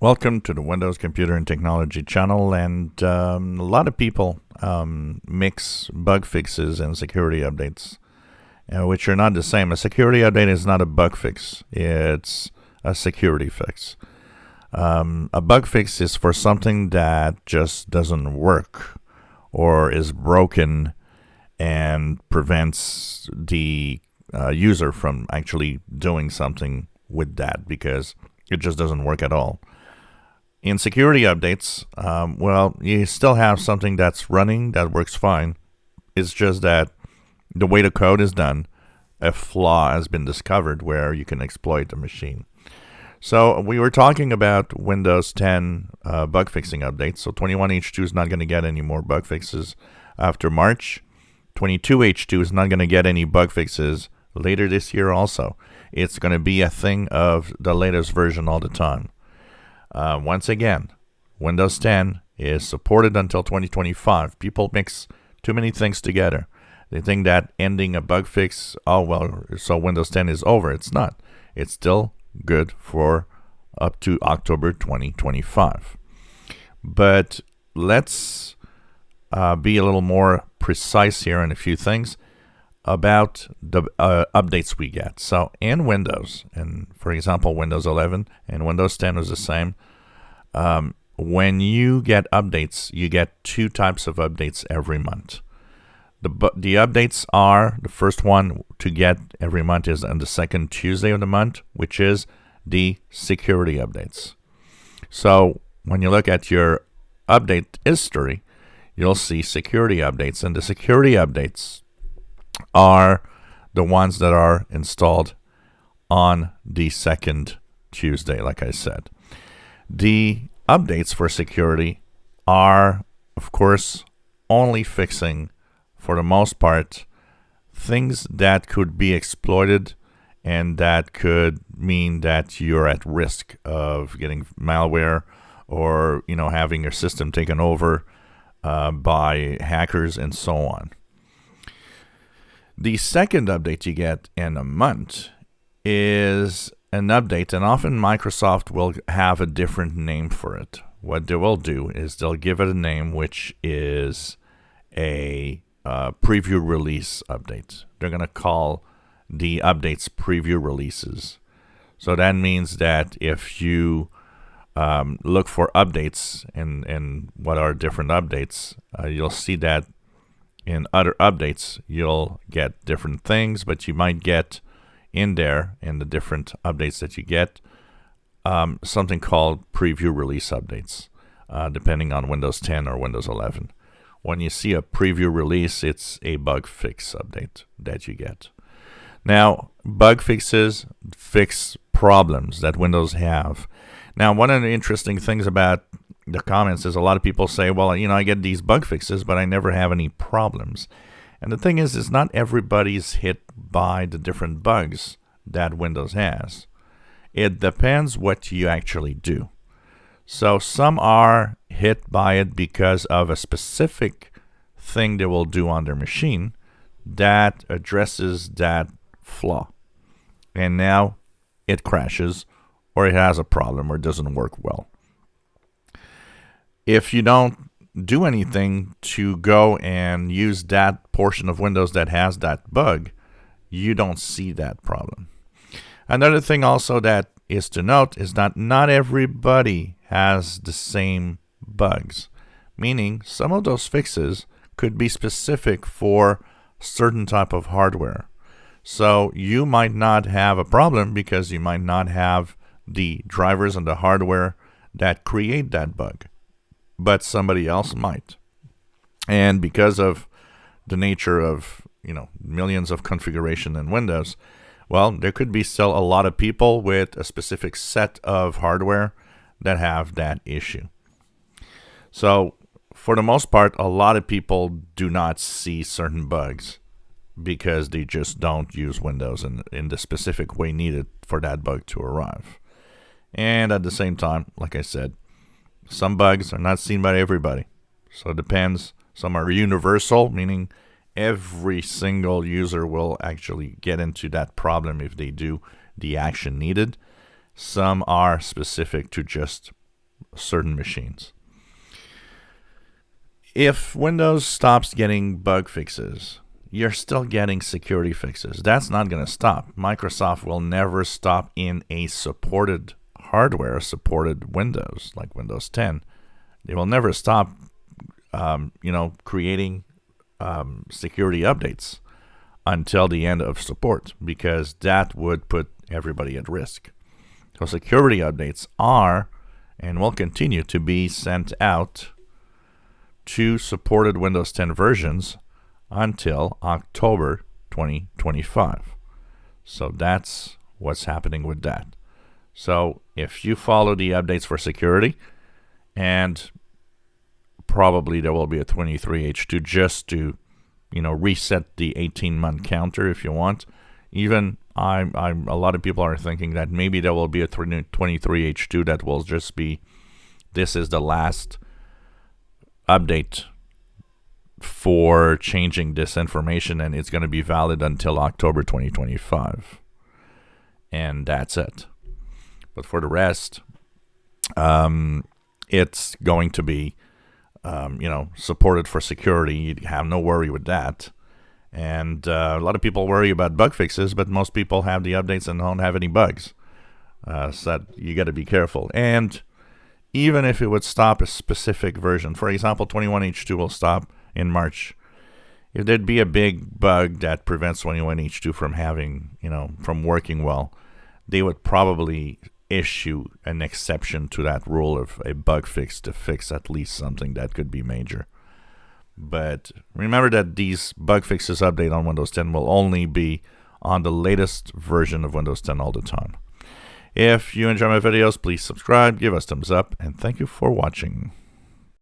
Welcome to the Windows Computer and Technology channel. And a lot of people mix bug fixes and security updates, which are not the same. A security update is not a bug fix, it's a security fix. A bug fix is for something that just doesn't work or is broken and prevents the user from actually doing something with that because it just doesn't work at all. In security updates, you still have something that's running that works fine. It's just that the way the code is done, a flaw has been discovered where you can exploit the machine. So we were talking about Windows 10 bug fixing updates. So 21H2 is not going to get any more bug fixes after March. 22H2 is not going to get any bug fixes later this year also. It's going to be a thing of the latest version all the time. Once again, Windows 10 is supported until 2025. People mix too many things together. They think that ending a bug fix, so Windows 10 is over. It's not. It's still good for up to October 2025. But let's be a little more precise here on a few things about the updates we get. So in Windows, and for example, Windows 11 and Windows 10 is the same. When you get updates, you get two types of updates every month. The updates are, the first one to get every month is on the second Tuesday of the month, which is the security updates. So when you look at your update history, you'll see security updates, and the security updates are the ones that are installed on the second Tuesday, like I said. The updates for security are, of course, only fixing, for the most part, things that could be exploited and that could mean that you're at risk of getting malware or, having your system taken over by hackers and so on. The second update you get in a month is an update, and often Microsoft will have a different name for it. What they will do is they'll give it a name which is a preview release update. They're going to call the updates preview releases. So that means that if you look for updates and what are different updates, you'll see that in other updates, you'll get different things, but you might get in there, in the different updates that you get, something called preview release updates, depending on Windows 10 or Windows 11. When you see a preview release, it's a bug fix update that you get. Now, bug fixes fix problems that Windows have. Now, one of the interesting things about the comments is a lot of people say, well, I get these bug fixes, but I never have any problems. And the thing is not everybody's hit by the different bugs that Windows has. It depends what you actually do. So some are hit by it because of a specific thing they will do on their machine that addresses that flaw. And now it crashes or it has a problem or doesn't work well. If you don't do anything to go and use that portion of Windows that has that bug, you don't see that problem. Another thing also that is to note is that not everybody has the same bugs, meaning some of those fixes could be specific for certain type of hardware. So you might not have a problem because you might not have the drivers and the hardware that create that bug, but somebody else might. And because of the nature of, millions of configuration in Windows, there could be still a lot of people with a specific set of hardware that have that issue. So for the most part, a lot of people do not see certain bugs because they just don't use Windows in the specific way needed for that bug to arrive. And at the same time, like I said, some bugs are not seen by everybody. So it depends. Some are universal, meaning every single user will actually get into that problem if they do the action needed. Some are specific to just certain machines. If Windows stops getting bug fixes, you're still getting security fixes. That's not going to stop. Microsoft will never stop in a supported hardware, supported Windows, like Windows 10. They will never stop, creating security updates until the end of support, because that would put everybody at risk. So security updates are and will continue to be sent out to supported Windows 10 versions until October 2025. So that's what's happening with that. So if you follow the updates for security, and probably there will be a 23H2 just to reset the 18-month counter if you want. Even a lot of people are thinking that maybe there will be a 23H2 that will just be, this is the last update for changing this information, and it's going to be valid until October 2025. And that's it. But for the rest, it's going to be supported for security. You have no worry with that. And a lot of people worry about bug fixes, but most people have the updates and don't have any bugs. So you got to be careful. And even if it would stop a specific version, for example, 21H2 will stop in March. If there'd be a big bug that prevents 21H2 from from working well, they would probably issue an exception to that rule of a bug fix to fix at least something that could be major. But remember that these bug fixes update on Windows 10 will only be on the latest version of Windows 10 all the time. If you enjoy my videos, please subscribe, give us thumbs up, and thank you for watching.